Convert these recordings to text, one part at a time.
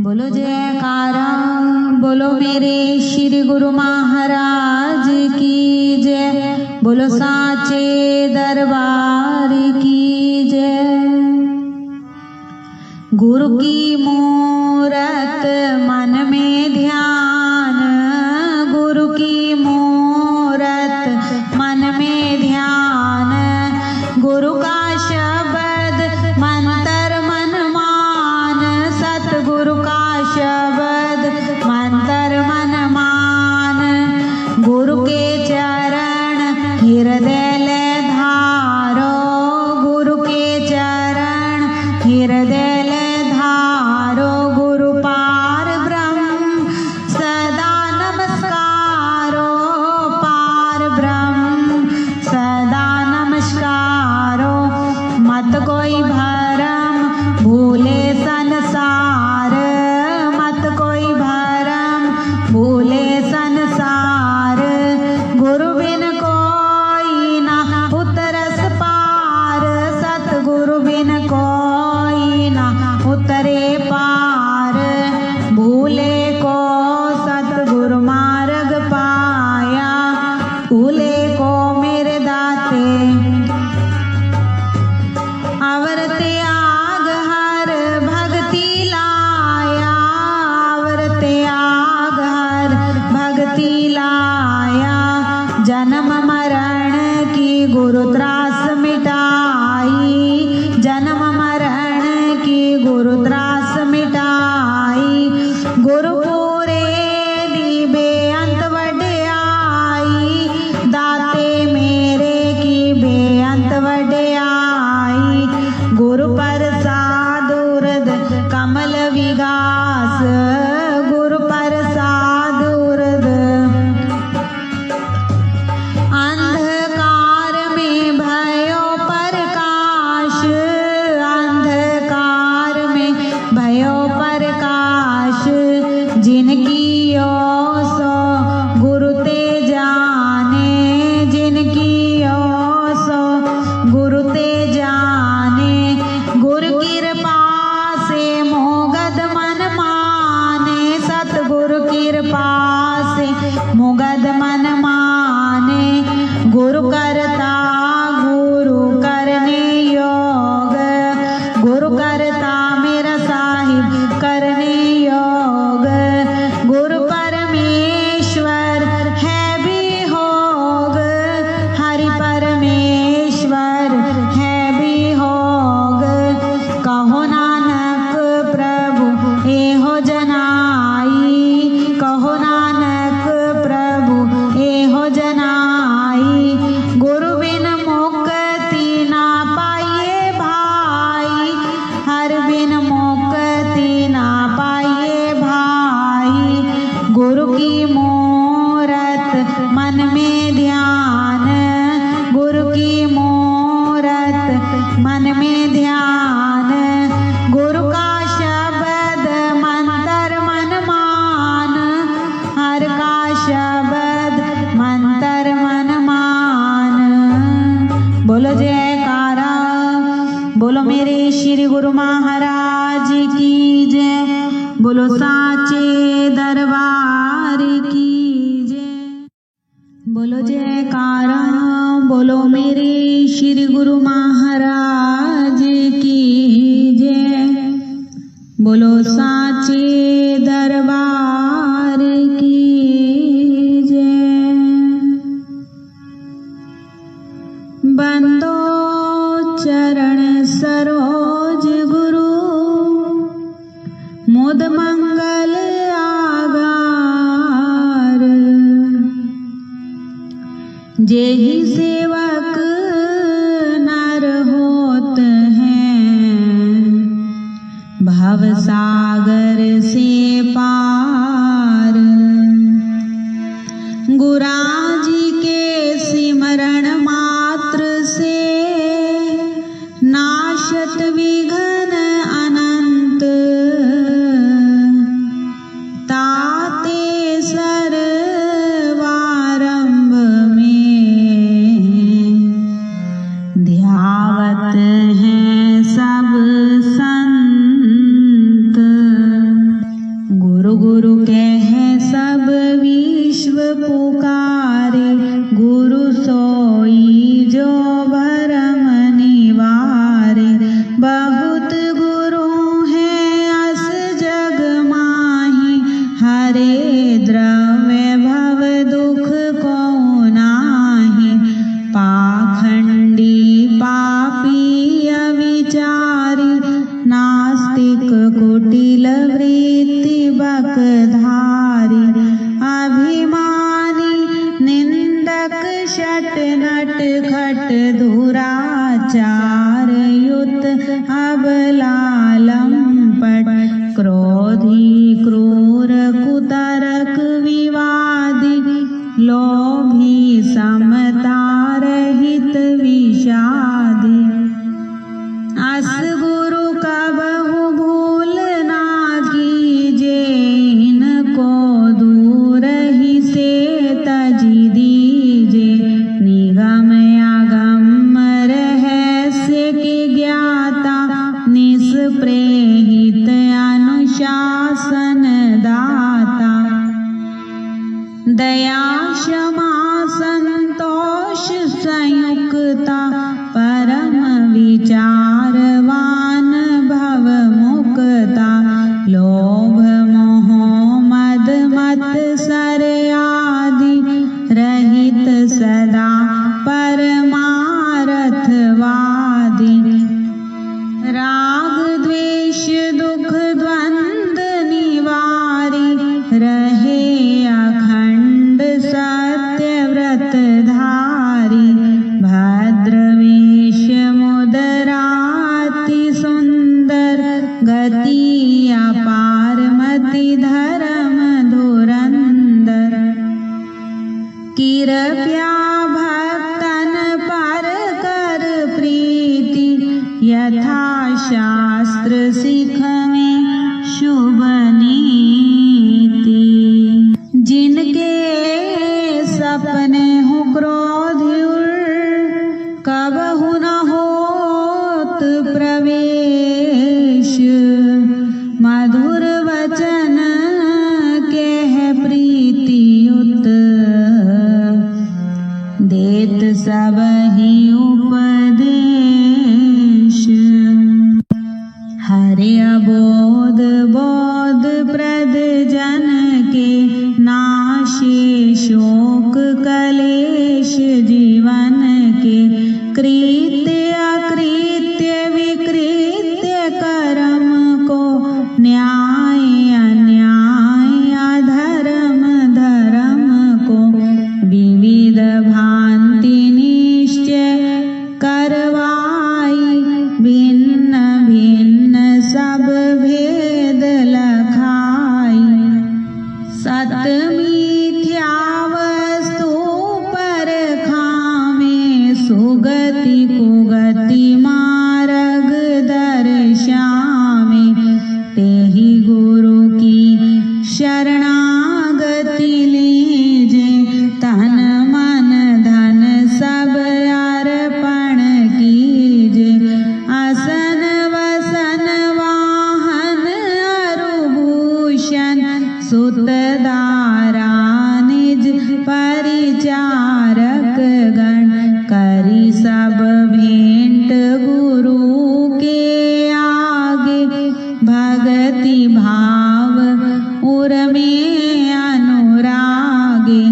बोलो जयकारा, बोलो मेरे श्री गुरु महाराज की जय। बोलो साचे दरबार की जय। गुरु की मूरत मन में ध्यान, गुरु की मूरत मन में ध्यान। गुरु का शब्द मंत्र मन मान, सतगुरु का शब्द मंत्र मन मान। गुरु के चरण हृदय ले धारो, गुरु के चरण हृदय ले धारो। गुरु पार ब्रह्म सदा नमस्कारो, पार ब्रह्म सदा नमस्कारो। मत कोई भरम भूले संसार, मत कोई भरम भूले संसार। गुरु बिन कोई ना उतरस पार, सतगुरु बिन कोई ना उतरे पार। भूले को सतगुरु मार्ग पाया, भूले को मेरे दाते। अवर त्याग हर भक्ति लाया, अवर त्याग हर भक्ति लाया। जन्म मरण की गुरु त्रास मिटाई, जन्म मरण की गुरु त्रास मिटाई। गुरु पूरे दीबे अंत वड्याई, दाते मेरे की बेअंत वड्याई। गुरु प्रसाद उर्द कमल विगास, गुरु प्रसाद उर्द अंधकार में भयो प्रकाश, अंधकार में भयो प्रकाश। जिनकी ओ सो गुरु ते जाने, जिनकी ओ सो गुरु ते जाने। गुरु कृपा से मोगद मन माने, सतगुरु कृपा से मोगद मन माने। गुरु करता गुरु करने योग, गुरु करता मेरा साहिब करने योग। गुरु परमेश्वर है भी होग, हरि परमेश्वर है भी होग। कहो नानक प्रभु एहो जनाई, कहो नानक प्रभु एहो जनाई। गुरु बिन मुक्ति ना पाइए भाई, हर बिन मुक्ति ना पाइए भाई। गुरु की मूरत मन में ध्यान, गुरु की मूरत मन में ध्यान। गुरु का शब्द मंत्र मन मान, हर का शब्द मंत्र मन मान। बोलो जयकारा, बोलो मेरे श्री गुरु महाराज की जय। बोलो साचे दरबार की जय। बोलो जयकारा, बोलो मेरे श्री गुरु महाराज की जय। बोलो साचे दरबार की जय। बंदो चरण सरोज गुरु, मुद मंगल आगार। जेहि सेवक नर होत हैं, भव सागर से पार। गुराजी के सिमरण मात्र से नाशत प्रेहित अनुशासन दाता। दया क्षमा संतोष संयुक्ता परम विचारवान भव मुक्ता। लोभ मोह मद मत्सर आदि रहित सदा परमारथवादी। राग द्वेष दुख द्वंद निवारी रहे अखंड सत्य व्रत धारी। भद्रवेश मुदराति सुंदर गति अपार मति धर्म धुरंधर। कृपया भक्तन पर कर प्रीति यथा शास्त्र सिख में शुभ नीति। जिनके सपने हो क्रोध कबहु न होत प्रवेश। मधुर वचन कह प्रीतियुत देत सबहि उपदेश। हरे अबोध बोध प्रद जन के नाशे शोक कलेश जीवन के। कृत्य अकृत्य विकृत्य कर्म को न्याय अन्याय अधर्म धर्म को। विविध भांति निश्चय करवाई भिन्न भिन्न सब भेद लखाई। सत मिथ्या वस्तु पर खामे सुगति कुगति मार्ग दर्शामे। तेहि गुरु की शरणागति लीजे तन मन धन सब अर्पण कीजे। असन वसन वाहन अरुभूषण सुत दारा निज परिचारक गण। करी सब भेंट गुरु के आगे भगति भाव उर में अनुरागे।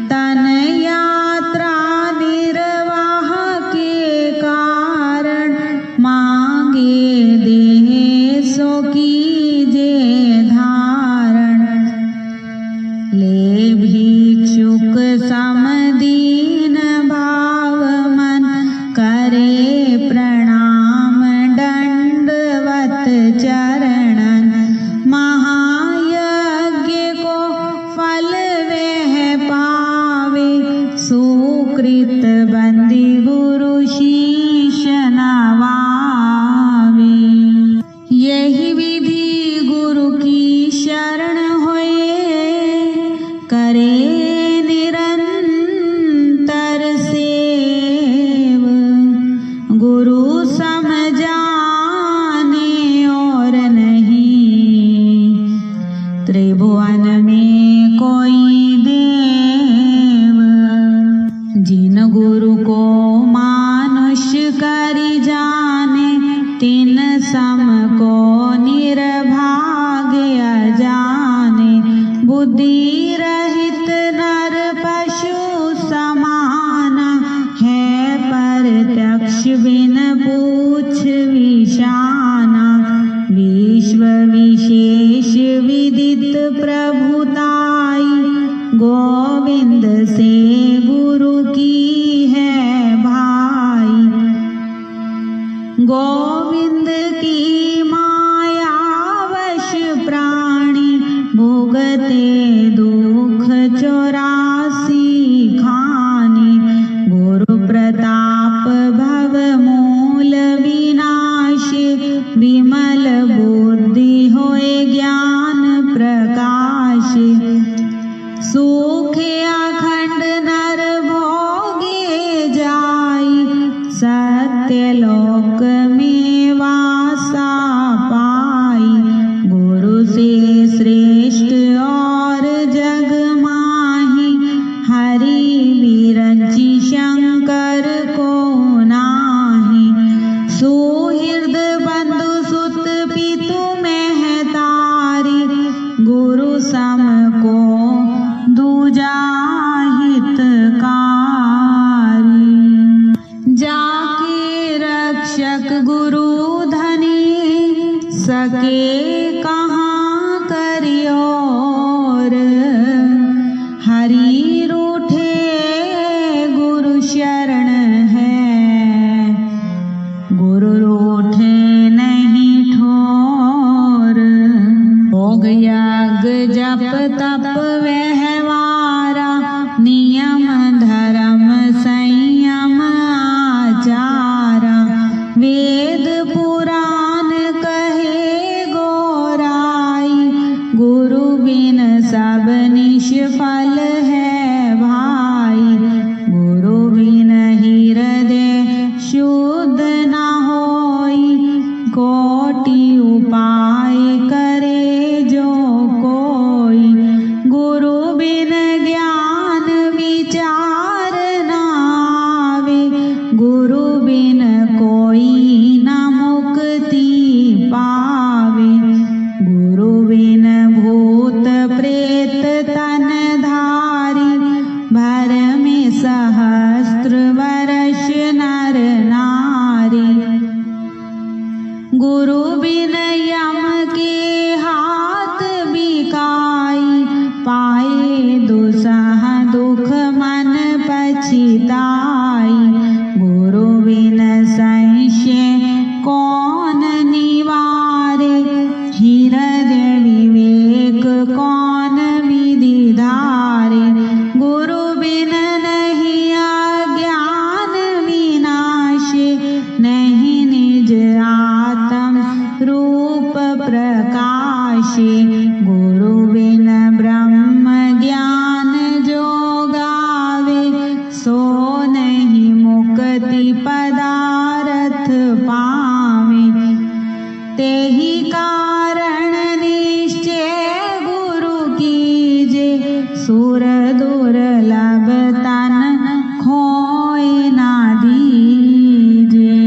तन यात्रा निर्वाह के कारण मांगे देह सो कीजे धारण। ले भिक्षुक समदीन भाव मन करे प्रणाम दंडवत चरणन। महायज्ञ को फल वह पावे सुकृत बंदी गुरु शीश नवावे। यही विधि गुरु की शरण होए करे निरंतर सेव। गुरु समझाने और नहीं त्रिभुवन में कोई देव। जिन गुरु को मानुष करि जाने तिन सम को निर्भाग्य अजाने। बुद्धि रहित नर पशु समाना है प्रत्यक्ष बिन पूछ विशाना। विश्व विशेष विदित प्रभुताई गोविंद से गुरु की है भाई। गोविंद की माया वश प्राणी भोगते दुख 84 खानी। गुरु प्रताप भव मूल विनाश विमल बुद्धि होए ज्ञान प्रकाश। सुख अखंड नर भोगे जाई सत्य लोक में वासा सके कहाँ करियोर। हरि रूठे गुरु शरण है, गुरु रूठे नहीं ठोर। भोग यज्ञ जप तप व्यवहारा, नियम धर्म संयम आचारा। वेद पुराण कहे गोराई, गुरु बिन सब निष्फल है भाई। गुरु बिन हृदय शुद्ध न होई, कोटि उपाय करे जो कोई। गुरु बिन ज्ञान विचार न आवे, गुरु बिन कोई न मुक्ति पावे। गुरु बिन भूत प्रेत तन धारी, भर में सहस्त्र वर्ष नर नारी। गुरु बिन यम के हाथ बिकाई, पाए दुसह दुख मन पछिताई। गुरु बिन संशय कौन निवारे, हृदय विवेक कौन विधि धारे। गुरु बिन नहीं अज्ञान विनाशे, नहीं निज आत्म रूप प्रकाशे। गुरु बिन ब्रह्म ज्ञान जो गावे, सो नहीं मुक्ति पदारथ पावे। तेहि कारण निश्चय गुरु कीजे, सुर दुर्लभ तन खोए ना दीजे।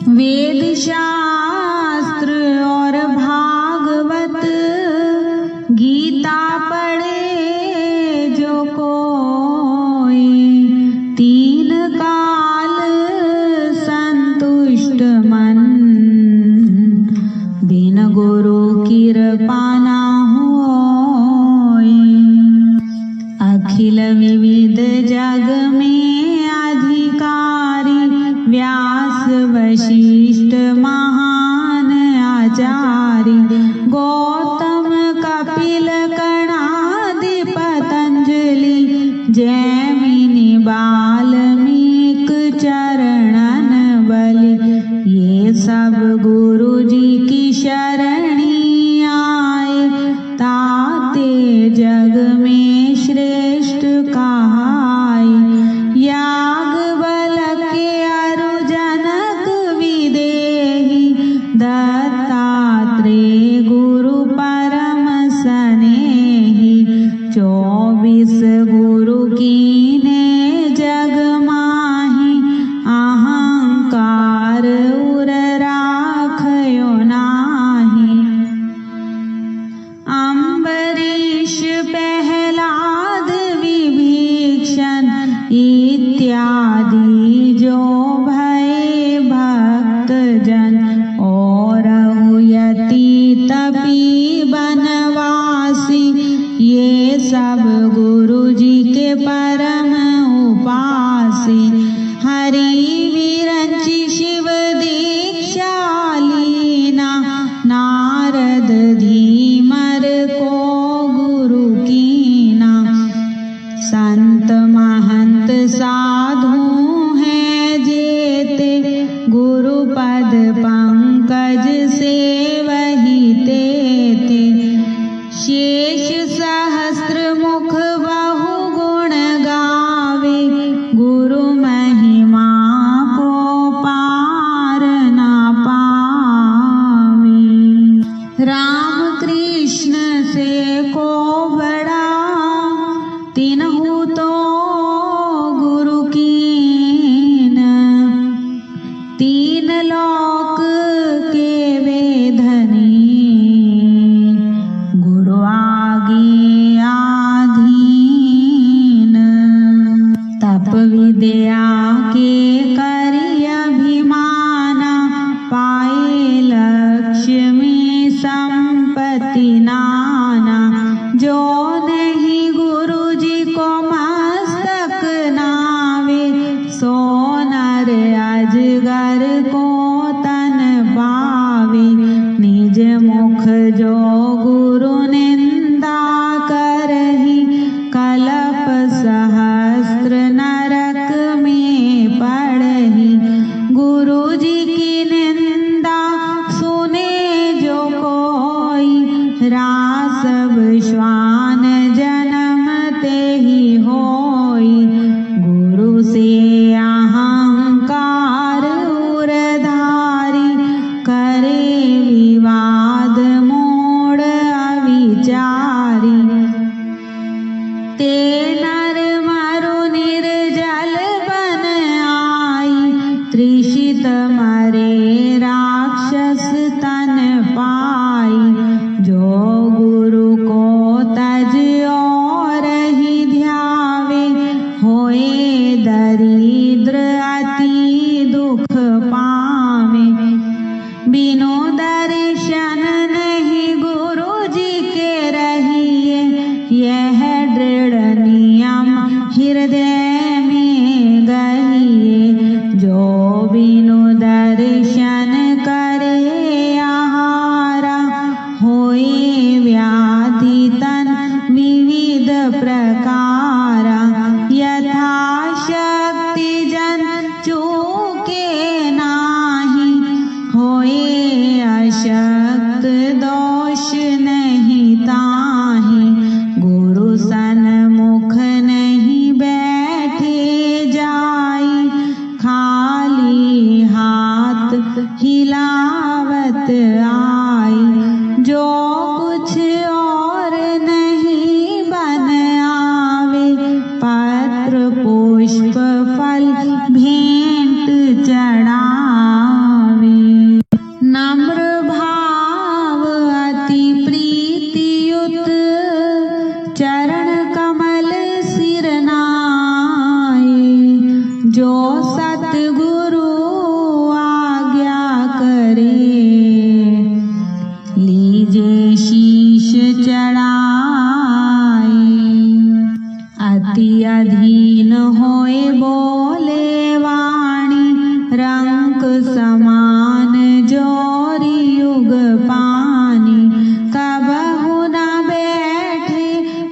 वेद शास्त्र और भागवत, गीता पढ़े जो कोई। तीन काल संतुष्ट मन, बिन गुरु कृपा न होई। अखिल विविध जग में अधिकारी, व्यास वशिष्ठ महान आचार्य। गौतम कपिल कणादि पतंजलि, जैमिनि वाल्मीक चरणन बलि। ये सब गुरु जी की शरणी आए, ताते जग में श्रेष्ठ कहाई। याज्ञवल्क्य अरु जनक विदेही, दत्तात्रेय गुरु परम सनेही। 24 गुरु कीने जग माही, अहंकार उर राखयो नाही। अम्बरीश प्रहलाद विभीषण, इत्यादि जो भय भक्त जन। और यति तपी बनवासी, ये सब गुरु जी के परम उपासी। हरि विरंचि शिव दीक्षा लीना, नारद धीमर को गुरु कीना। संत महंत साधु हैं जेते, गुरु पद पंकज से वही तेते। शेष सहस्त्र मुख बहु गुण गावे, गुरु महिमा को पार ना पावे। राम कृष्ण से को बड़ा, तिन्हु तो गुरु कीन। तीन लोक के वे बिनु दर्शन नहीं गुरु जी के रहिए, यह दृढ़ नियम हृदय में गहिए। जो बिनु दर्शन करे आहारा, होए व्याधि तन विविध प्रकारा। यथाशक्ति जन चूके नाही, होए अशक्त दोष नहीं ताहि। गुरु सन्मुख नहीं बैठे जाई, खाली हाथ हिलावत आई। जो कुछ और नहीं बन आवे, पत्र पुष्प फल भेंट चढ़ावे। नम्र भाव अति प्रीतियुत, चरण कमल सिर नाये। जो सतगुरु आज्ञा करे, लीजे शीश चढ़ाए। अति अधीन होए बोले वाणी, रंक समान जोरी युग पानी। कबहु न बैठे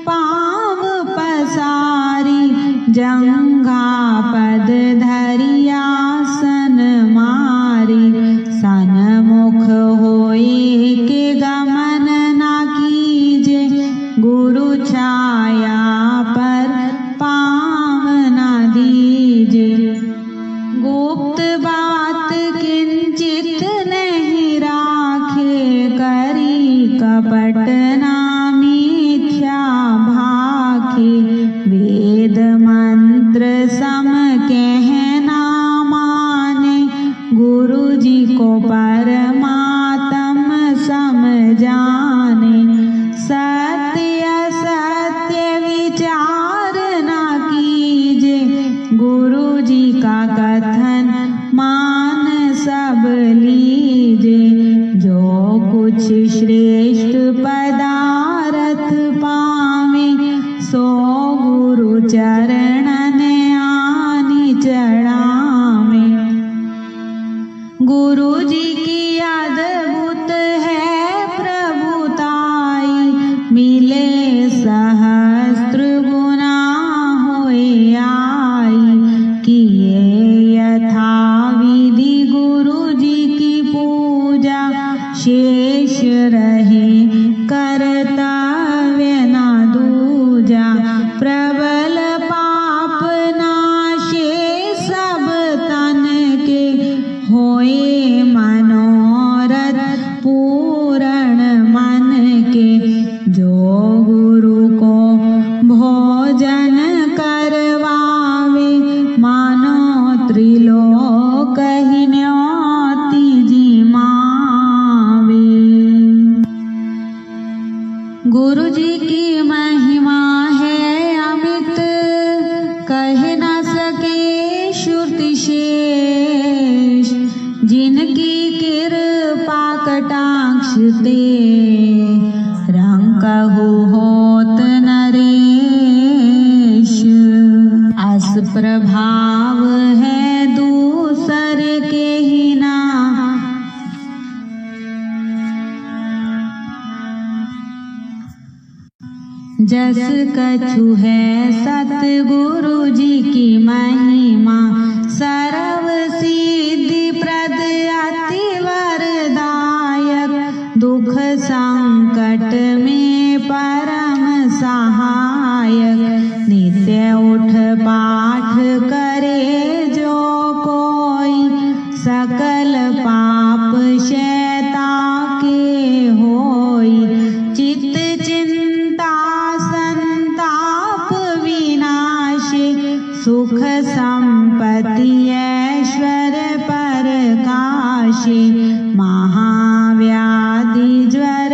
पाँव पसारी, जंघा पद धरि आसन मारी। सन्मुख होए के गमन न कीजे, गुरु छाया पर पाँव न दीजे। गुप्त बात किंचित नहीं राखे, करी कपट ना मिथ्या भाखे। वेद मंत्र सम कहना माने, गुरु जी को परमात्म सम जाने। सत्य असत्य विचार न कीजे, गुरु जी का कथन मान सब लीजे। जो कुछ श्रेष्ठ पदार्थ पावे, सो गुरु चरणन आनि चढ़ावे। गुरु जी की अद्भुत है प्रभुताई, मिले सहस्त्र गुना होए आई। किए यथा विधि गुरु जी की पूजा, शेष रहे कर्तव्य न दूजा। प्रबल पाप नाशे सब तन के, होए मनोरथ पूरण मन के। जो गुरु को भोजन करवावे, मानो त्रिलोक ही न्योती जिमावे। गुरु जी की महिमा है अमित, कह न सके श्रुति शेष। जिनकी कृपा कटाक्ष ते, रंकहु होत नरेश। अस प्रभाव है दूसर के ही ना, जस कछु है सतगुरु जी की महिमा। सर्व सिद्धि प्रद अति वरदायक, दुख संकट में परम सहायक। नित्य उठ पाठ करे जो कोई, सकल पाप शैता के होई। चित्त चिंता संताप विनाशी, सुख संपत्ति ऐश्वर्य प्रकाशी। महाव्याधि ज्वर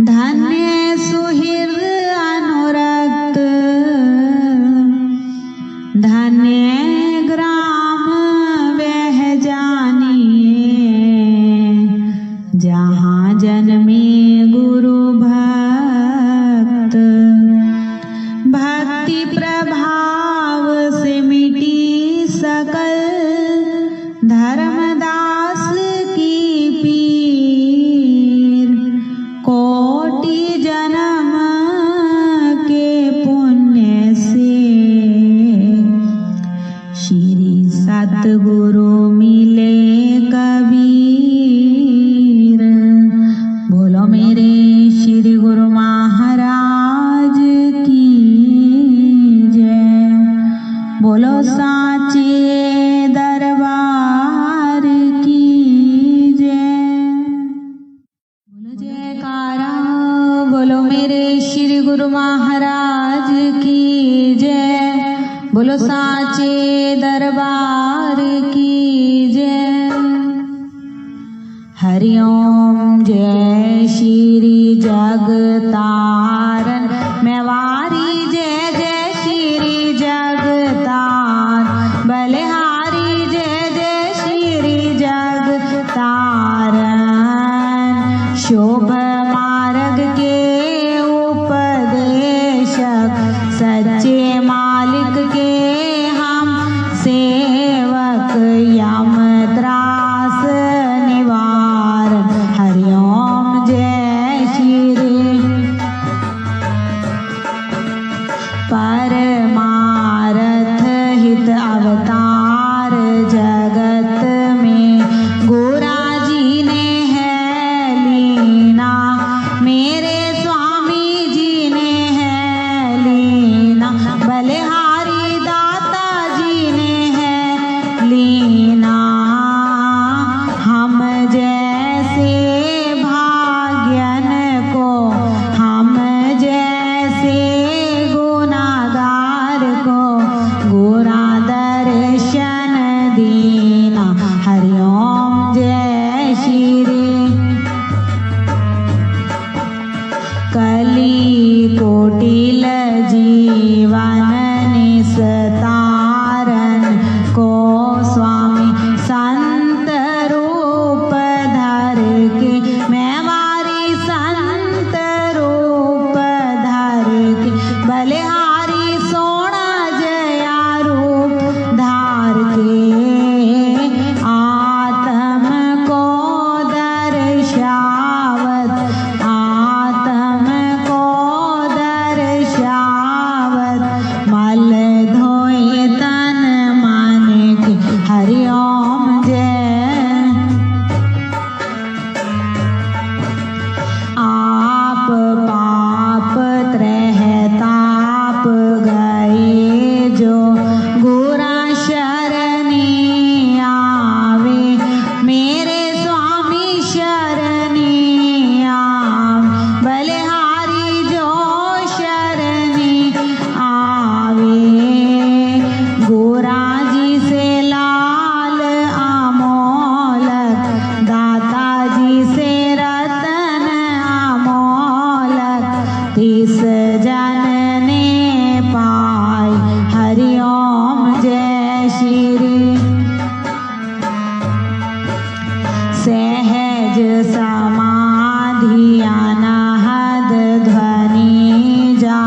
धन्य सुहृद अनुरक्त धन्य ग्राम वह जानिए जहाँ जन्मे गुरु भक्त। भक्ति प्रभाव से मिटी सकल धर्मदास की पीर। कोटि जन्म के पुण्य से श्री सतगुरु मिले कबीर। बोलो मेरे श्री गुरु महाराज की जय। बोलो साचे दरबार की जय। बोलो जयकारा। बोलो मेरे श्री गुरु महाराज की जय। बोलो साचे दरबार की जय। हरि ओम। जय श्री जगतारण मेवारी जय जय श्री जगतार बलिहारी जय जय श्री जगतारण। शोभ मार्ग के उपदेशक सच्चे मालिक के हम सेवक यम त्रास निवार। हरि ओम। जय श्री परमारथ हित अवतार जगत में गोरा जी ने है लीना। मेरे स्वामी जी ने है लीना। बलिहारी दाता जी ने है लीना। हम जैसे भाग्यन को हम जैसे गुनाहगार को गोरा दर्शन दीना। हरि ओम। जय श्री कली कोटिल जीवन निस्तारण को स्वामी संत रूप धर के मेवारी संत रूप धर के बलिहारी सोना जया रूप धार के आत्म को दर्शावत आत्म को दर्शावत मल धोए तन मन के। हरि ओम। जय। आप पाप त्रह ताप गए जो गुरा शरणी आवे। मेरे स्वामी शरणी आवे। बलिहारी जो शरणी आवे गोरा जी से लाल अमोलक दाता जी से रतन अमोलक तिस जन ने पाई। हरि ओम। जय श्री सहज समाधि अनहद ध्वनि जा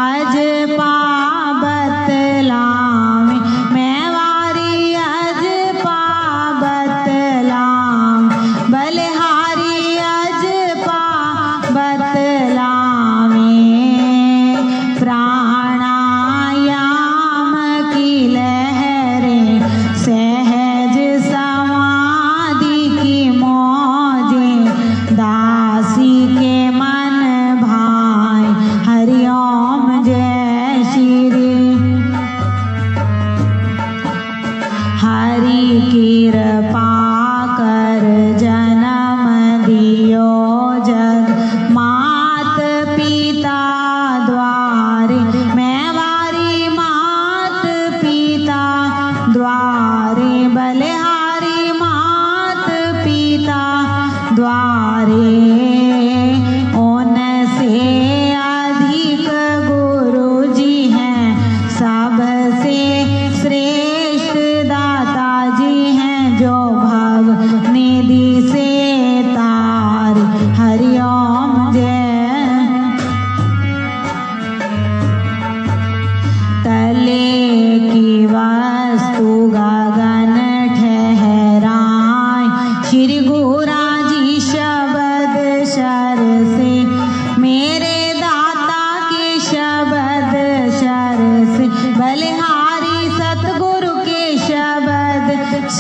अज पाबत लामे। मेवारी अज पाबत लाम। बलिहारी अज पाबत लामे।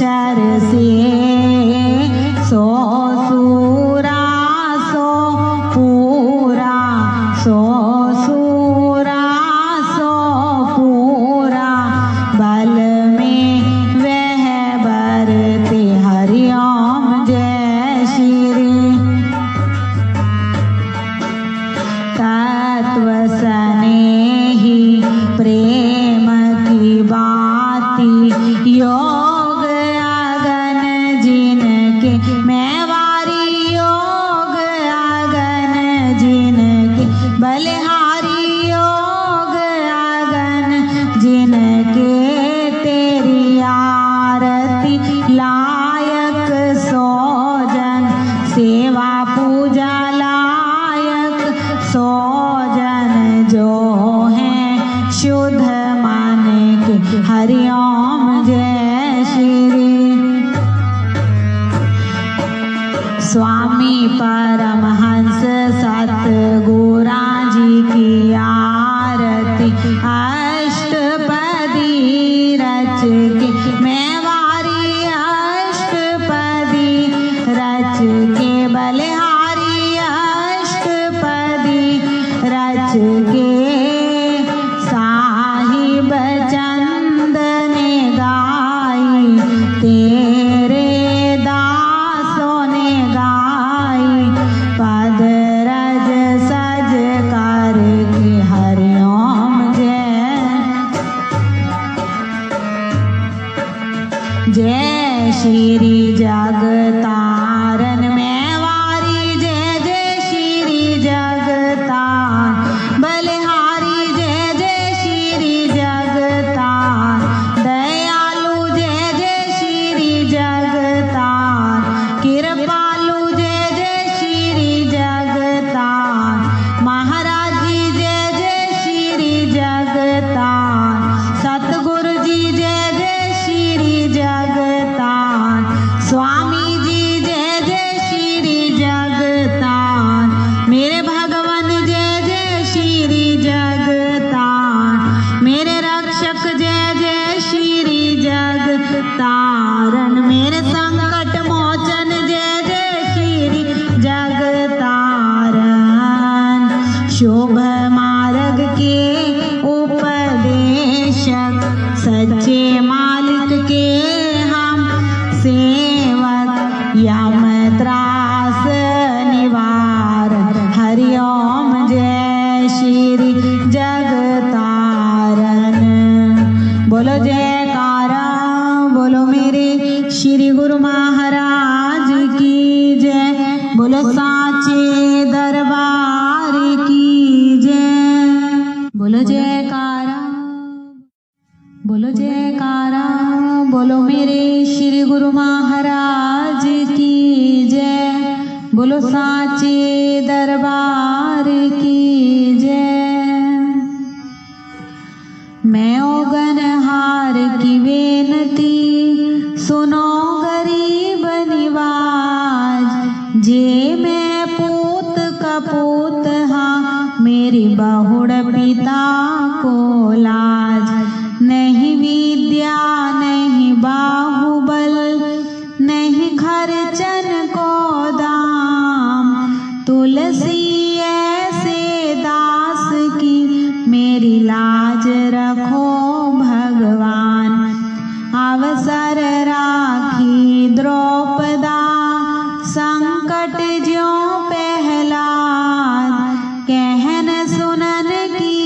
अक्षर से सो सूरा सो पूरा, सो सूरा सो पूरा, बल में वह बरते हरिओम जय श्री। तत्व स्नेही प्रेम की बाती, योग अगन जिनके मैवारी, योग अगन जिनके बलिहारी, योग अगन जिनके तेरी आरती लायक सोजन, सेवा पूजा लायक सोजन जो है शुद्ध मन के हरिओम जय श्री। स्वामी परमहंस सतगुरा जी की आरती, अष्टपदी रच के मैवारी, अष्टपदी रच के बलिहारी, अष्टपदी रच के साहिब चंद ने गाई, तेरे दासों ने गाई, पद रज सज कर के हरिओम जय श्री जगतारन मैवारी, जय जय श्री जगतार बलिहारी, जय जय श्री जगतार दयालु, जय जय श्री जगतार कृपालु, जय जय श्री जगतार महाराज जी, जय जय श्री जगतार सतगुरु जी, जय जय श्री जगतार स्वामी जी, जय जय श्री जगतार मेरे भगवान, जय जय श्री जगतार मेरे रक्षक, जय जय श्री जगतारन मेरे संकट मोचन, जय जय श्री जगतारन शुभ मार्ग के उपदेशक, सच्चे मालिक के हम सेवक, यम त्रास निवार हरिओम जय श्री जगतारन। बोलो जयकारा, बोलो मेरे श्री गुरु महाराज की जय, बोलो साचे दरबार की जय। बोलो जयकारा, बोलो जयकारा, बोलो मेरे श्री गुरु महाराज की जय, बोलो साचे दरबार की जय। मैं ओगनहार की बेनती सुनो गरीब निवाज, जे मैं पूत का पूत हाँ मेरी बहुड़ पिता को लाज, नहीं विद्या नहीं बाहुबल नहीं खर्चन को दाम, तुलसी ऐसे दास की मेरी लाज रखो भगवान। अवसर राखी द्रौपदा संकट ज्यों पहलाद, कहन सुनन की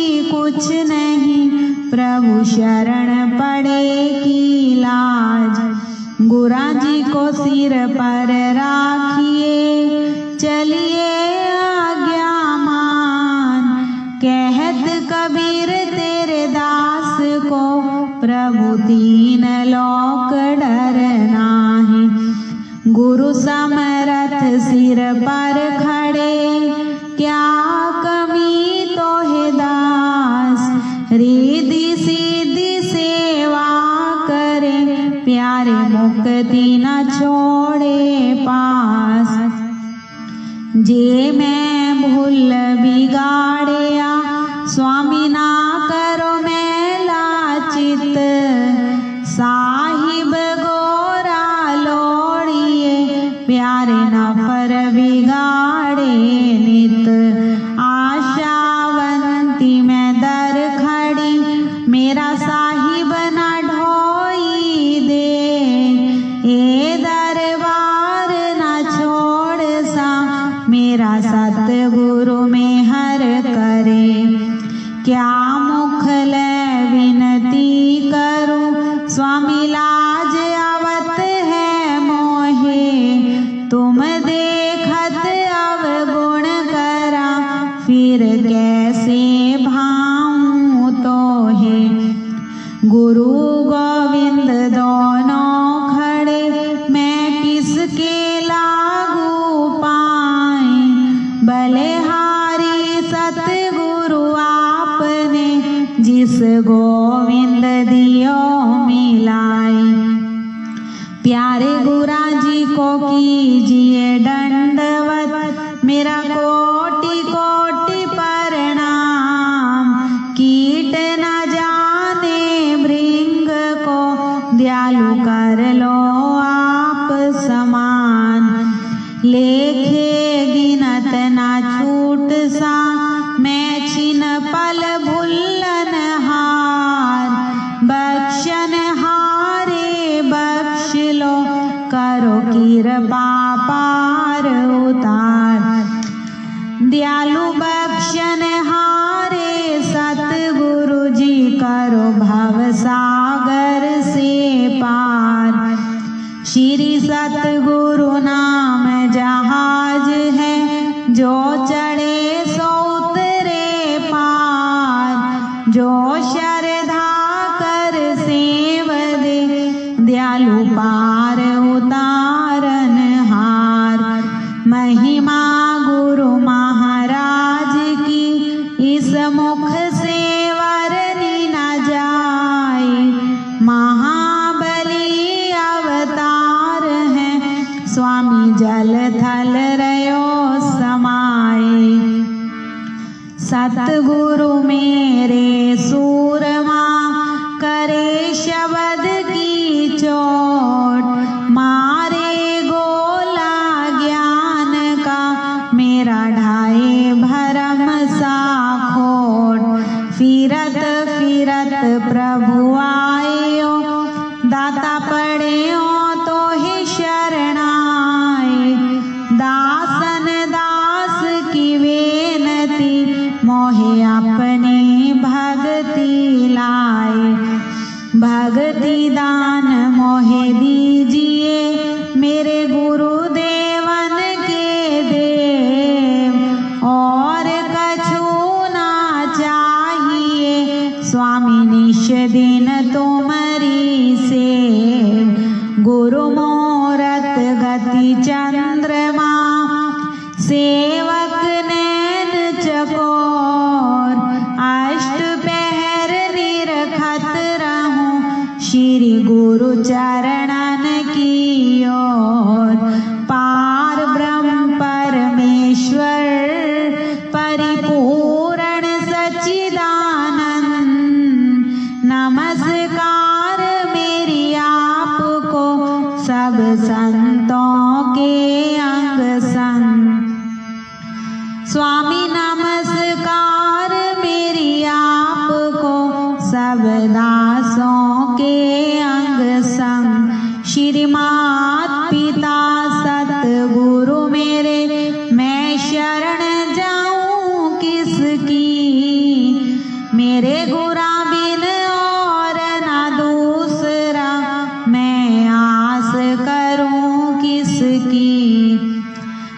क्या मुख ले विनती करूं, स्वामी लाज आवत है मोहे। तुम देखत अवगुण करा, फिर कैसे भाऊं तोहे। गुरु गोविंद दोनों खड़े, मैं किसके लागू पाए। बलिहारी सतगुरु आपने, जिस गोविंद दियो मिलाई। प्यारे गुरा जी को कीजिए दंडवत, मेरा कोटि कोटि प्रणाम। कीट न जाने भृंग को, दयालु कर लो आप समान। लेखे गिनत ना छूट सा, मैं छिन पल भुल्लन हार। बख्शन हारे बख्श लो, करो कृपा पार उतार। दयालु बख्शन हारे सतगुरु जी, करो भव सागर से पार। श्री सतगुरु नाम जहाज है, जो चढ़े सो उतरे पार। जो श्रद्धा कर सेव दे, दयालु पार उतारन हार। महिमा गुरु महाराज की, इस मुख से वर्णि न जाए। महाबली अवतार है, स्वामी जल थल रयो समाए। सतगुरु मेरे सूरमा, करे शब्द की चोट। मारे गोला ज्ञान का, मेरा ढाए भरम सा खोट। फिरत फिरत प्रभु आयो, दाता पड़े तो ही शरणाए। दासन दास की बेनती, मोहे अपनी भक्ति लाए। भक्ति दान मोहे दीजिए, मेरे गुरुदेवन के देव। और कछु ना चाहिए, स्वामी निश दिन तुमरी सेव। गुरु मोरत गति चंद्रमा, सेवक नैन चकोर। अष्ट पहर निरखत रहूं, श्री गुरु चरणन की ओर। पार ब्रह्म परमेश्वर, परिपूर्ण सच्चिदानंद। नमस्कार मेरी आपको, सब संतों के अंग संग। स्वामी नमस्कार मेरी आपको, सब दासों के अंग संग। श्री मात पिता सतगुरु मेरे, मैं शरण जाऊं किसकी। मेरे गुरा बिन और ना दूसरा, मैं आस करूं किसकी।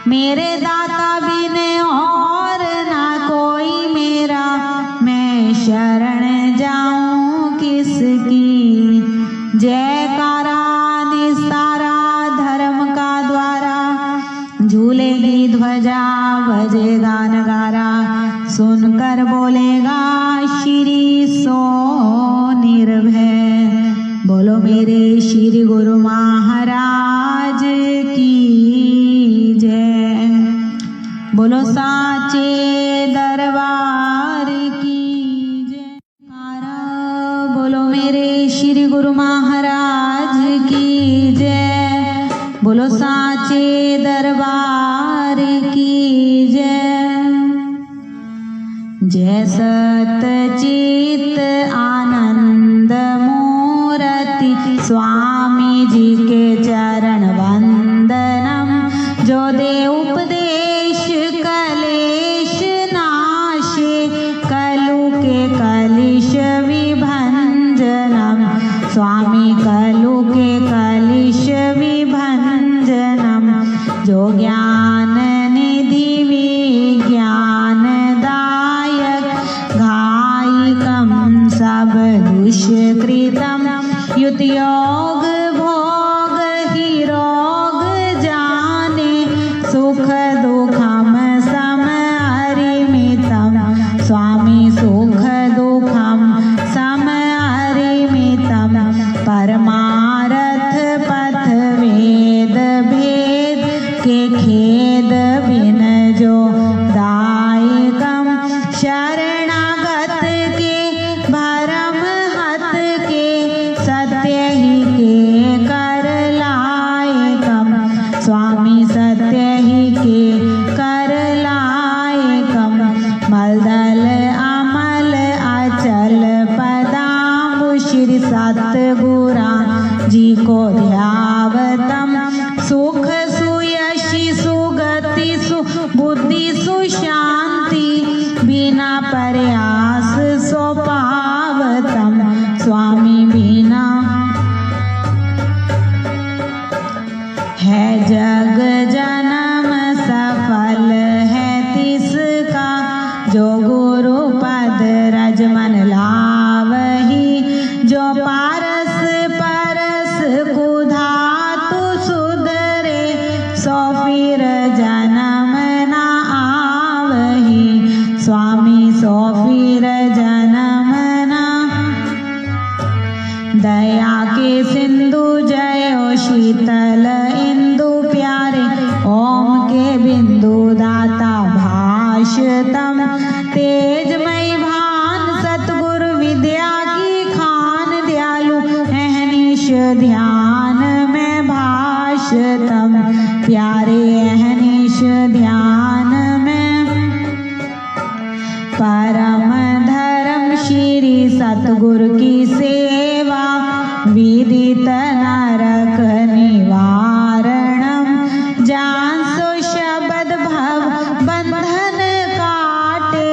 मेरे दाता बिन और ना कोई मेरा, मैं शरण जाऊं किसकी। जयकारा निस्तारा धर्म का द्वारा, झूलेगी ध्वजा बजेगा नगारा। सुनकर बोलेगा श्री सो निर्भय। बोलो मेरे श्री गुरु महाराज की जय। बोलो साचे दरबार की जय। बोलो मेरे श्री गुरु महाराज की जय। बोलो साचे दरबार की जय। जय सतचित आनंद मूर्ति, स्वामी जी के चरण वंदनम। जो दे उपदेश कलेश नाशे, कलु के विद्युत योग भोग ही रोग जाने सुख दुखम सम अरिमितम स्वामी सुख दुखम सम अरिमितम परमारथ पथ वेद भेद के खेद बिन जो दायकम शरणागत के भरम हत के सत्य ही के कर लायकम स्वामी सत्य ही के कर लायकम मलदल अमल अचल पदाम्बु श्री सतगुरा जी को ध्यावतम सुख सुयशि सुगति सुबुद्धि सुशांति बिना प्रयास सो पावतम स्वामी बिना है जग जन्म सफल है तिसका जो गुरु पद रज मन लावही जो पारस परस कुधातु सुधरे सो फिर जन्म ना आवही स्वामी सो फिर जन्म ना दया के सिंधु जयो शीतल इंदु प्यारे ओम के बिंदु दाता भाषतम तेजमय भान सतगुरु विद्या की खान दयालु अहनिश ध्यान में भाषतम प्यारे अहनिश ध्यान में परम धर्म श्री सतगुरु की सेवा विदित नरक निवारणम जान सो शब्द भव बंधन काटे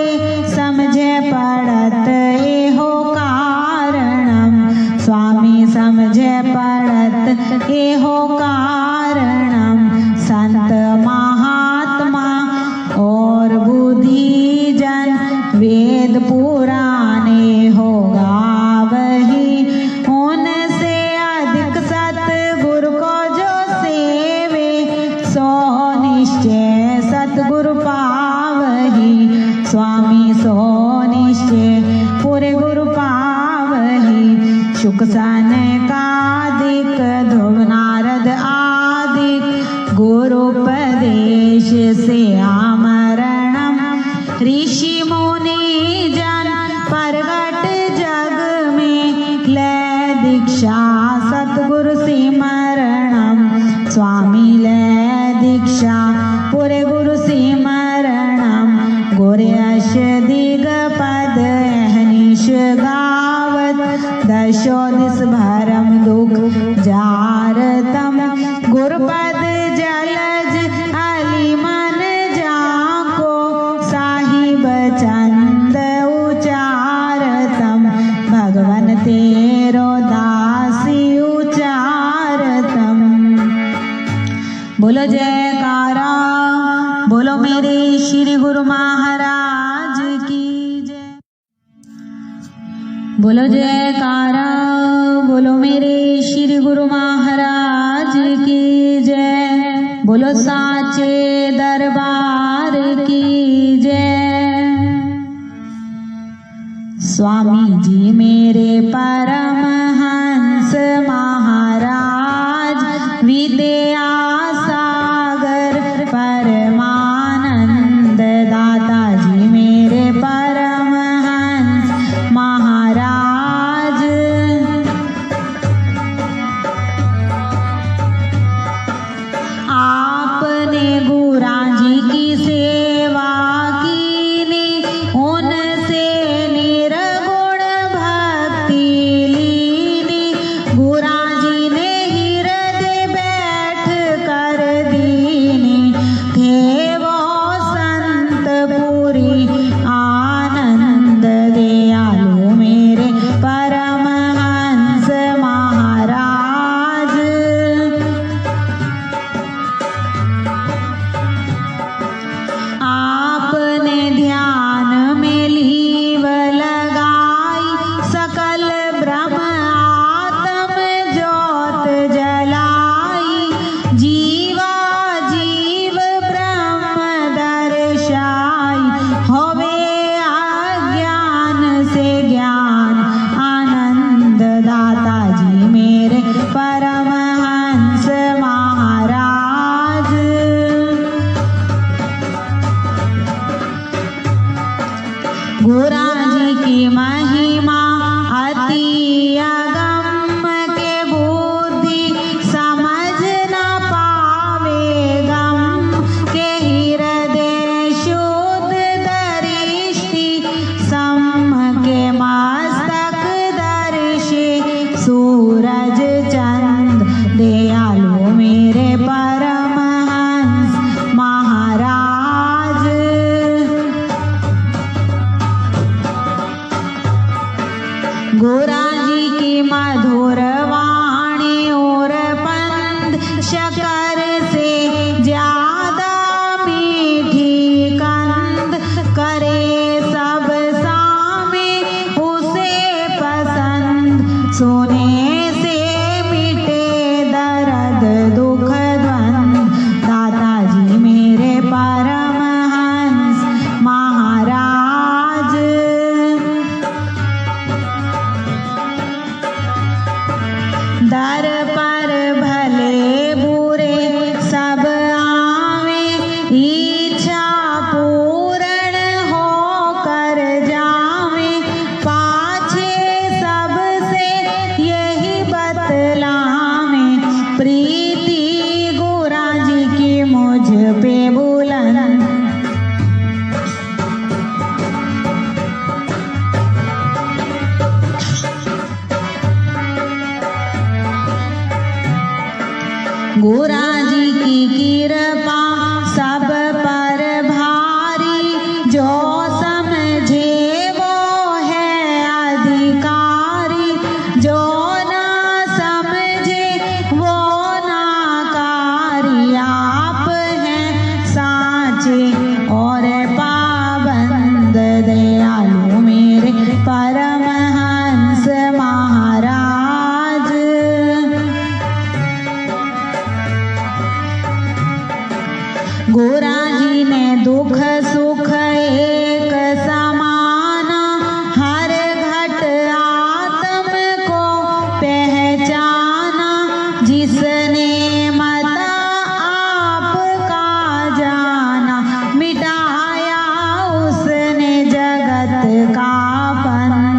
समझे पड़त एहो कारणम स्वामी समझे पड़त एहो कारणम संत महात्मा और बुद्धि जन वेद पुराणे हो गावही उनसे अधिक सतगुरु को जो सेवे सो निश्चय सतगुरु पावही स्वामी सो निश्चय पूरे गुरु पावही शुक सनकादिक ध्रुव नारद आदिक गुरुपदेश से आमरणम ऋषि मुनि जन प्रगट जग में ले दीक्षा सतगुरु सिमरणम स्वामी ले दीक्षा पूरे गुरु सिमरणम गुरयश दिग पद अहनिश गावत दशो दिस भरम दुख जारतम गुरुपद जलज अली मन जाको साहिब चंद उचारतम भगवन तेरो दासी उचारतम बोलो जयकारा बोलो मेरे श्री गुरु महाराज की जय बोलो जयकारा बोलो मेरे श्री गुरु महाराज की जय बोलो साचे दरबार की जय स्वामी जी मेरे परमहंस महाराज विद्या सागर परमानंद दाता जी मेरे परमहंस महाराज आपने गुरा जी की सेवा कीनी उनसे निर्गुण भक्ति ली गोरा जी की महिमा अति अगम के बुद्धि समझ न पावे गम के हृदय शुद्ध दृष्टि सम के मस्तक दर्शे सूरज चंद दयालु मेरे परमहंस महाराज। गोरा जी की मधुर वाणी और पंद शकर से ज्यादा मीठी कंद करे सब सामे उसे पसंद सोने से मिटे दर्द दुख द्वंद दादाजी मेरे परमहंस महाराज। दर पर भले बुरे सब आवे इच्छा पूर्ण हो कर जावे पाछे सबसे यही बतलावे प्रीति गोरा जी की मुझ पे बुलंद। गोरा जी की कृपा सब पर भारी जो समझे वो है अधिकारी जो ना समझे वो नाकारी आप हैं साचे और पाबंद दयालु मेरे परमहंस महाराज। गोरा जी ने दुख सुख एक समाना हर घट आत्म को पहचाना जिसने मता आपका जाना मिटाया उसने जगत का पंथ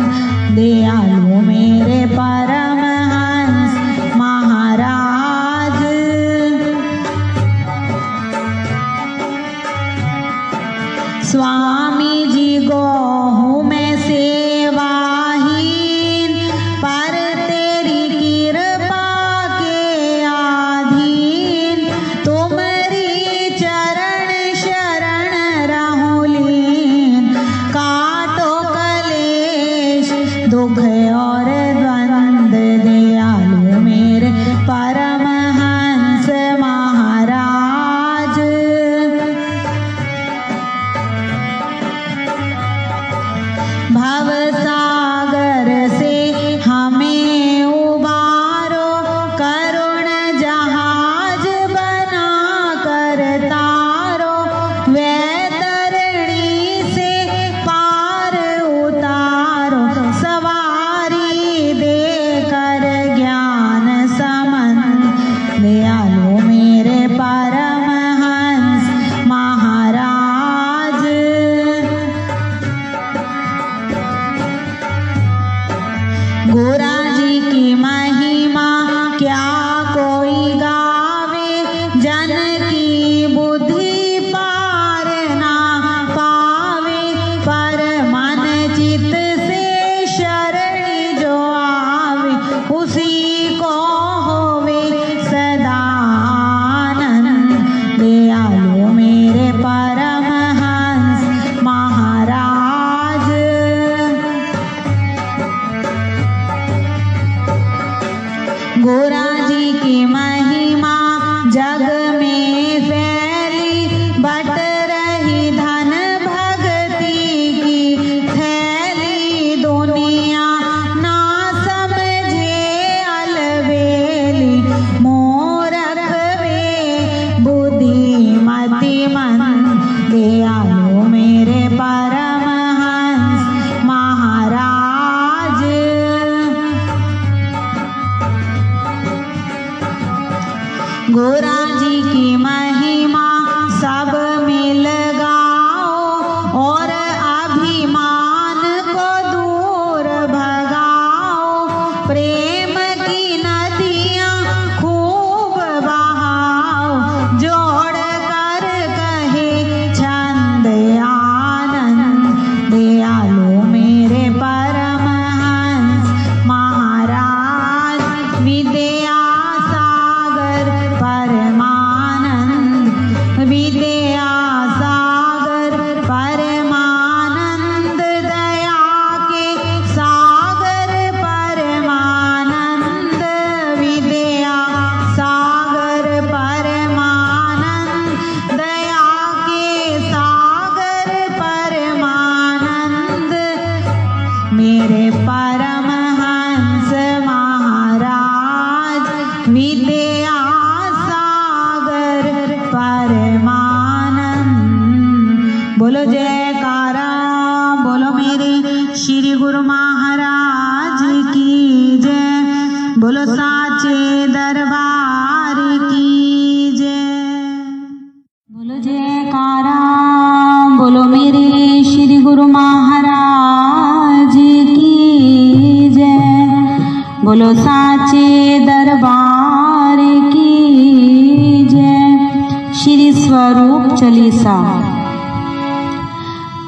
दयालु मेरे परमहंस महाराज। स्वामी जी को हूँ मैं सेवाहीन पर तेरी कृपा के आधीन तुम्हारी चरण शरण रहूं लीन काटो कलेश दुख और द्वंद दयालु मेरे परमहंस महाराज। भव सागर से हमें उबारो करुण जहाज बना कर तारो वैतरणी से पार उतारो सवारी दे कर ज्ञान समन दयालु मेरे परमहंस महाराज। बोलो साचे दरबार की जय। श्री स्वरूप चालीसा।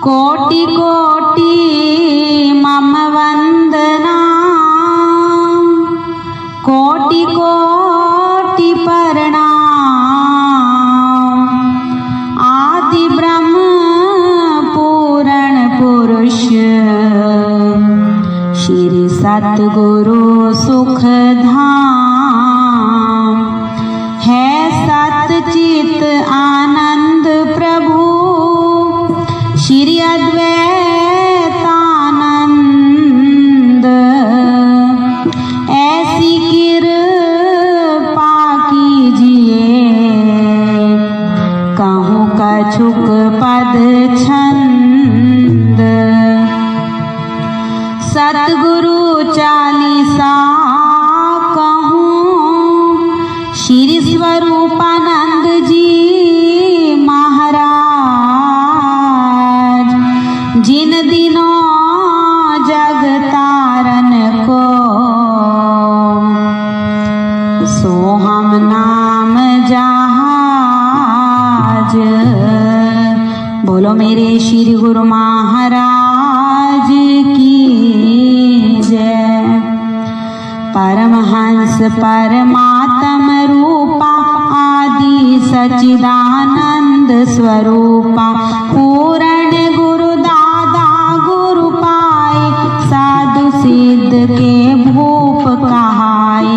कोटि कोटि मम वंदना, कोटि कोटि प्रणाम। आदि ब्रह्म पूर्ण पुरुष, श्री सतगुरु सुख धाम। है सतचित आनंद प्रभु, श्री अद्वैतानंद। ऐसी कृपा कीजिए, कहूँ कछुक पद छंद। सतगुरु चालीसा कहूँ, श्री स्वरूपानंद जी महाराज। जिन दिनों जग तारन को, सो हम नाम जहाज। बोलो मेरे श्री गुरु महाराज की जय। परमहंस परमात्म रूपा, आदि सच्चिदानंद स्वरूपा। पूर्ण गुरु दादा गुरु पाए, साधु सिद्ध के भूप कहाय।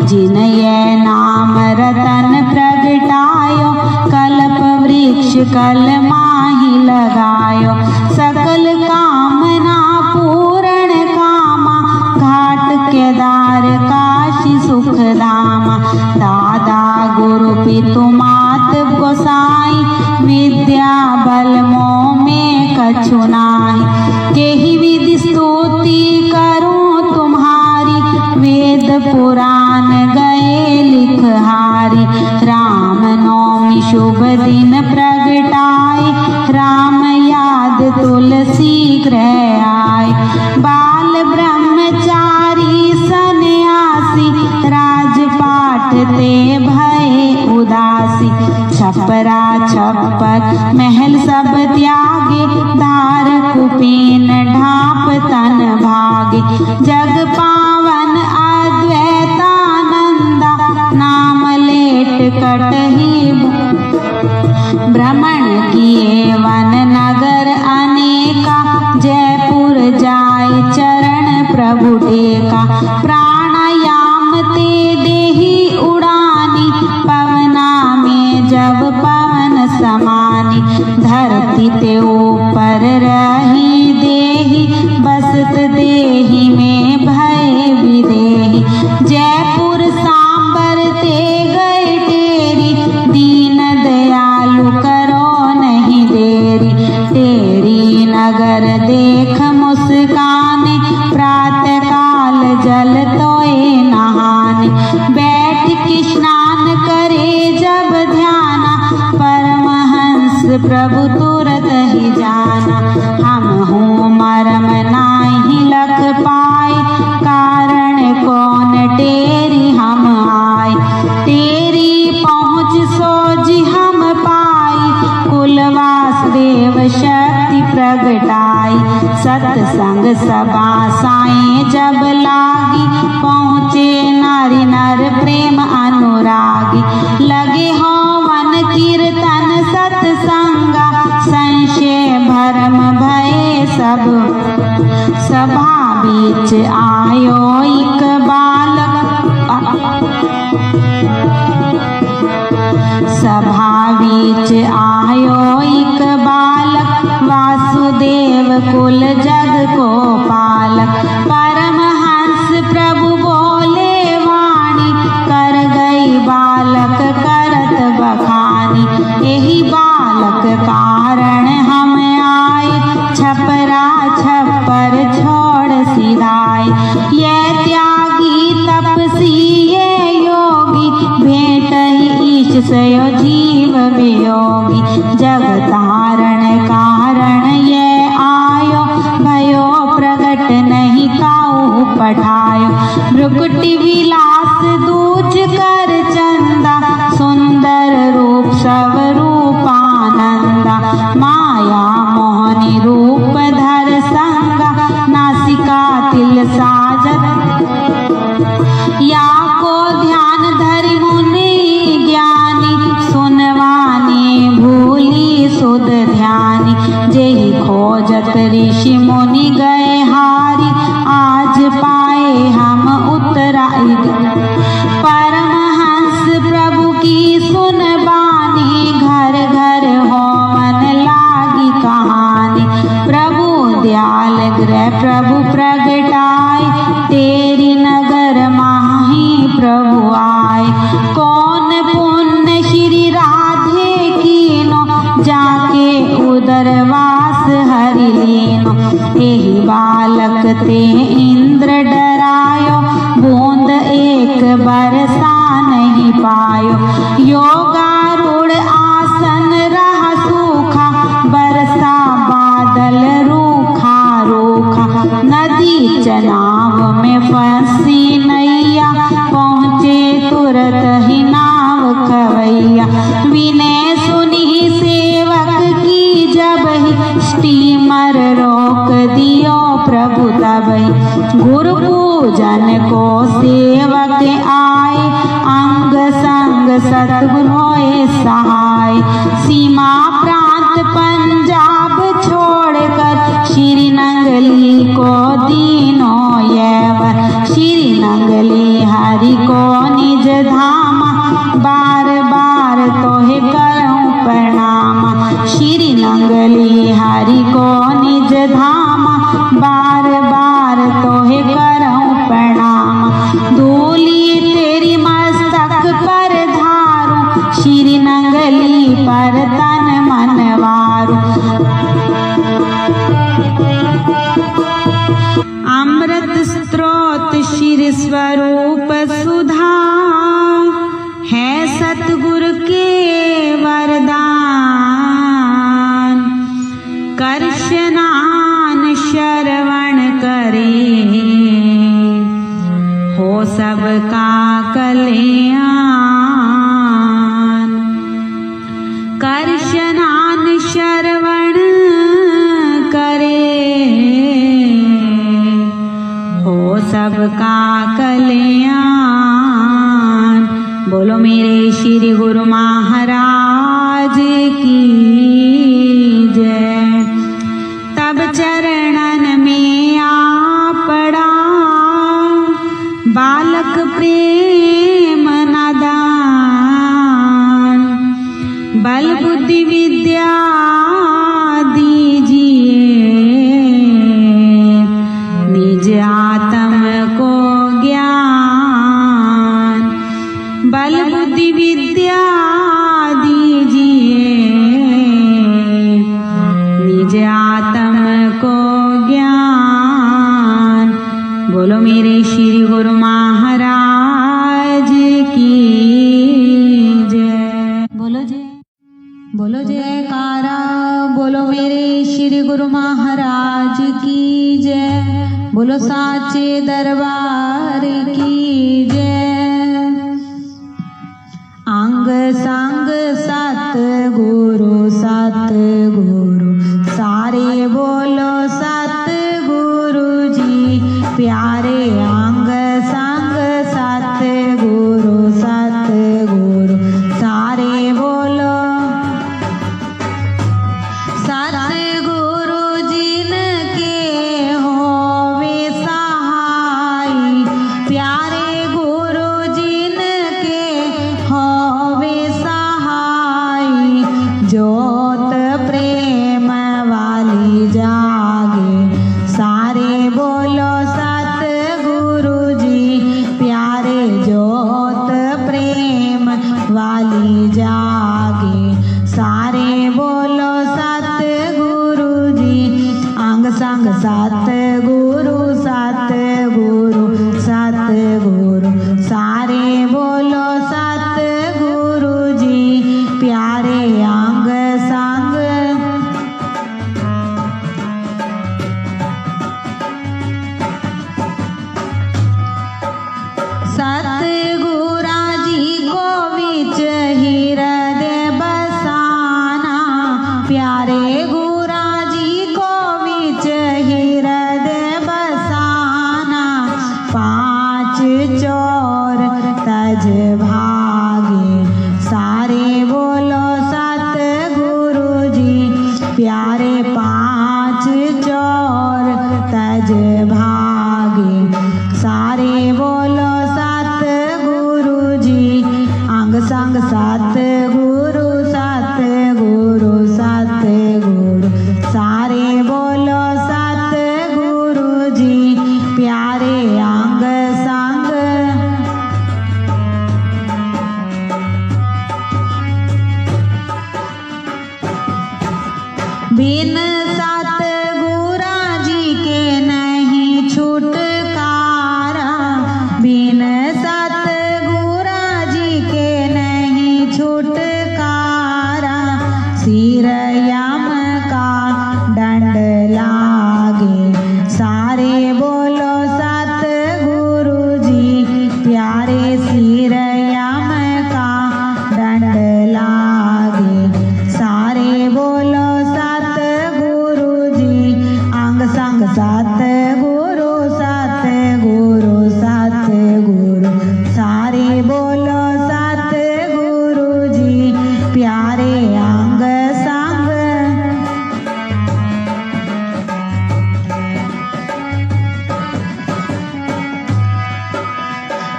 जिन ये नाम रतन प्रगटायो, कल्प वृक्ष कल माही लगायो। सकल कामना पूर्ण कामा, घाट केदार काशी सुख धामा। दादा गुरु पितु मात गोसाई, विद्या बल मोह में कछु नाहि। केहि विधि स्तुति करूं तुम्हारी, वेद पुराण गए लिखहारी। राम नवमी शुभ दिन प्रगटाए, राम याद तुलसी गृह आए। बाल ब्रह्मचारी सन्यासी, राजपाट ते भय उदासी। छपरा छप्पर महल सब त्यागे, धार कुपीन ढाप तन भागे। जग पावन अद्वैतानंदा, नाम लेट कटही भ्रमण किए वन नगर अनेका। जयपुर जाय चरण प्रभु टेका। प्राणायाम ते देही उड़ानी, पवना में जब पवन समानी। धरती ते ऊपर रही देही, बसत देही में भय विदेही। जयपुर सांबर ते गए टेरी, दीन दयालु करो नहीं देरी। तेरी नगर देख मुस्काने, प्रातः काल जल तोए नहाने। बैठ के स्नान करे जब ध्याना, परमहंस प्रभु तुरत ही जाना। हम हूँ मरम नाही लख पाए, कारण कौन तेरी हम आए। तेरी पहुँच सोजी हम पाई, कुल वासुदेव शक्ति प्रगटाई। सत्संग सभा साई जब लागी, पहुँचे नारी नर प्रेम अनुरागी। लगे हो वन कीर्तन सत्संगा, संशय भरम भय सब। सभा बीच आयो एक बालक, सभा बीच आयो एक बालक। वासुदेव कुल जग को पालक। परमहंस प्रभु बोले वाणी, कर गई बालक करत बखानी। यही बालक कारण हम आए, छपरा छप्पर छोड़ सिधाए। ये त्यागी तपसी ये योगी, भेंट ही ईश सयो जीव वियोगी। जग तारण कारण ये आयो, भयो प्रगट नहीं काऊ पठायो। भ्रुकुटी संगा नासिका तिल साजत। या को ध्यान धरि मुनि ज्ञानी सुनवानी भूली सुध ध्यानी। जेहि खोजत ऋषि मुनि गए हारी आज पाए हम उतराई। परमहंस प्रभु की सुन बानी घर घर हो मन लागी कहानी। प्रभु दयाल गृह प्रभु प्रगटाए तेरी नगर माही प्रभु आए। कौन पुण्य श्री राधे कीनो जाके उदरवास हरि लीनो। एहि बालक ते इंद्र डरायो बूंद एक बरसा नहीं पायो। योगारूढ़ आसन रहा सूखा बरसा बादल रूखा रूखा। नदी चनाव में फंसी नैया पहुँचे तुरत ही नाव खवैया। विनय सुनी सेवक की जब ही स्टीमर रोक दियो प्रभु तबहि। गुरु पूजन को सेवक आए अंग संग सतगुरु होए सहाय। सीमा प्रांत पंजाब छोड़कर श्री नंगली को दीनो यवर। श्री नंगली हरि को निज धामा बार बार तोहे करऊं प्रणामा। श्री नंगली हरि को निज धामा बार बार तोहे करऊं प्रणामा। धूली तेरी मस्तक पर धारूं श्री नंगली पर तन मन वारूं। अमृत स्रोत श्री स्वरूप सुधा है सतगुरु के वरदान। कर स्नान श्रवण करे हो सबका कल्याण। कर स्नान श्रवण करे हो सबका कल्याण। बोलो मेरे श्री गुरु महाराज की जय। तब चरणन में आ पड़ा बालक प्रेम नादान। बल बुद्धि विद्या दीजिए निज आत्म को ज्ञान। बल बुद्धि विद्या दीजिए निज आत्म को ज्ञान। बोलो मेरे श्री गुरु महाराज की जय। बोलो जयकारा। बोलो मेरे श्री गुरु महाराज की जय। बोलो साचे दरबार की जय। अंग संग सत गुरु सारे बोलो सत गुरु जी प्यारे। अंग संग सत गुरु सारे बोलो सतगुरु जिनके होवे सहाय। प्यारे गुरु जिनके होवे सहाय। ज्योत प्रेम वाली जागे सारे बोलो सतगुरु जी प्यारे। ज्योत प्रेम वाली जागे सारे बोलो सतगुरु जी। अंग संग सतगुरु सारे बोलो सतगुरु जी प्यारे। अंग संग सतगुरा जी को विच हृदय बसाना। प्यारे गुरा जी को विच रज भागे। सारे बोलो सतगुरु जी, अंग संग सतगुरु सतगुरु सतगुरु। सारे बोलो सतगुरु जी, प्यारे अंग संग। बिन सतगुरा जी के नहीं छुटकारा, बिन सतगुरा जी के नहीं छुटकारा। सिर यम का दंड लागे। सारे बोलो सतगुरु जी, प्यारे सिर यम का दंड लागे। सारे बोलो सतगुरु जी, अंग संग सतगुरु सतगुरु सतगुरु। सारे बोलो सतगुरु जी, प्यारे अंग संग।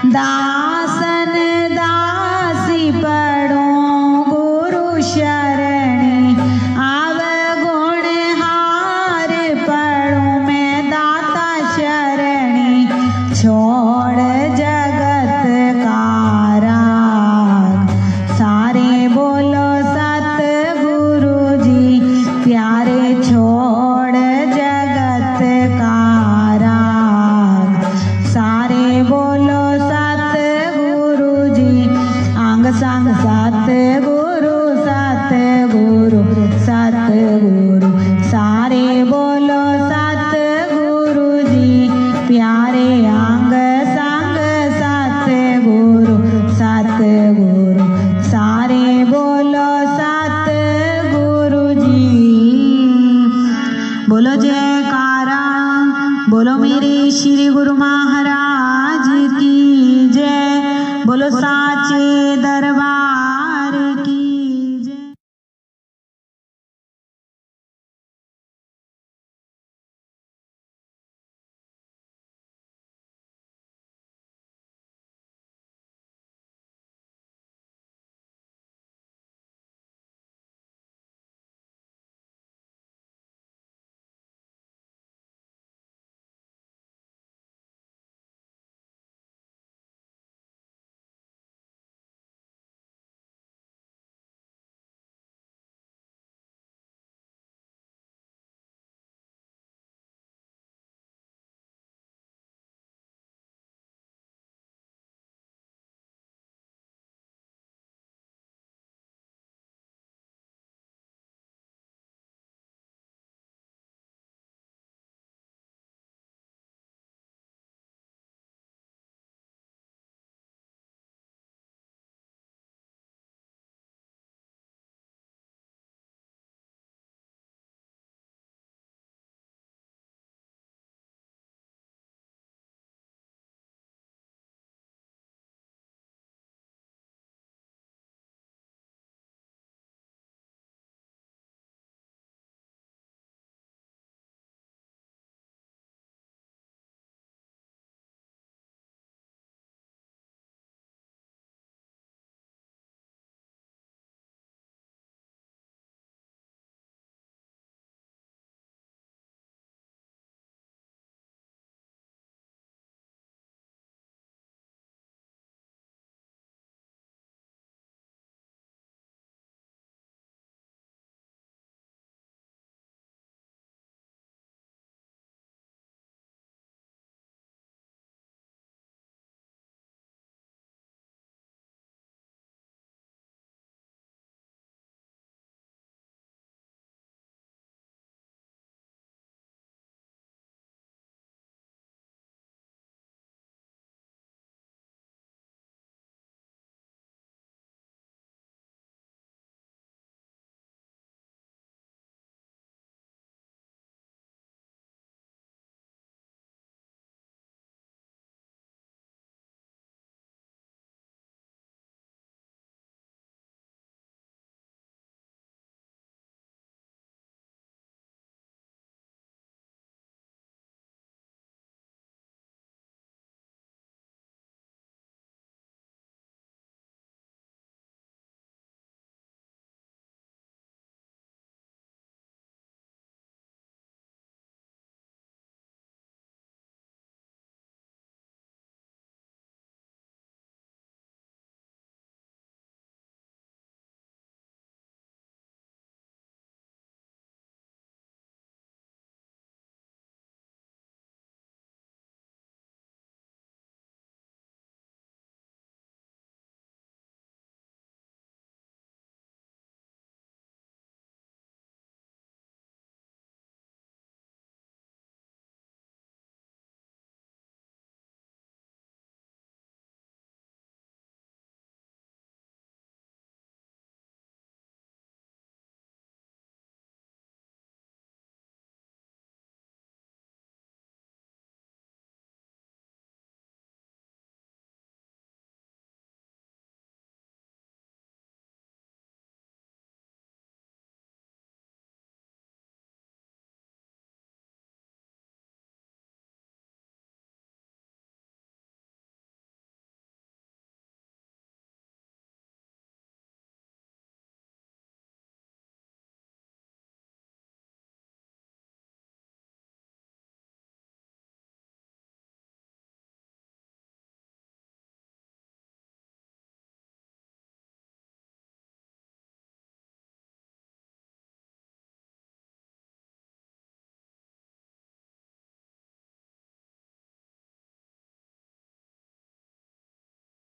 दासन दासी पढ़ो गुरु शरणी, अवगुण हार पढ़ो मैं दाता शरणी। छोड़ जगत का राग। सारे बोलो सतगुरु जी, प्यारे छोड़ जगत का राग। सारे बोलो सतगुरु जी, अंग संग सतगुरु सतगुरु सतगुरु। सारे बोलो सतगुरु जी, प्यारे अंग संग सतगुरु सतगुरु। सारे बोलो सतगुरु जी। बोलो जयकारा, बोलो मेरे श्री गुरु महाराज।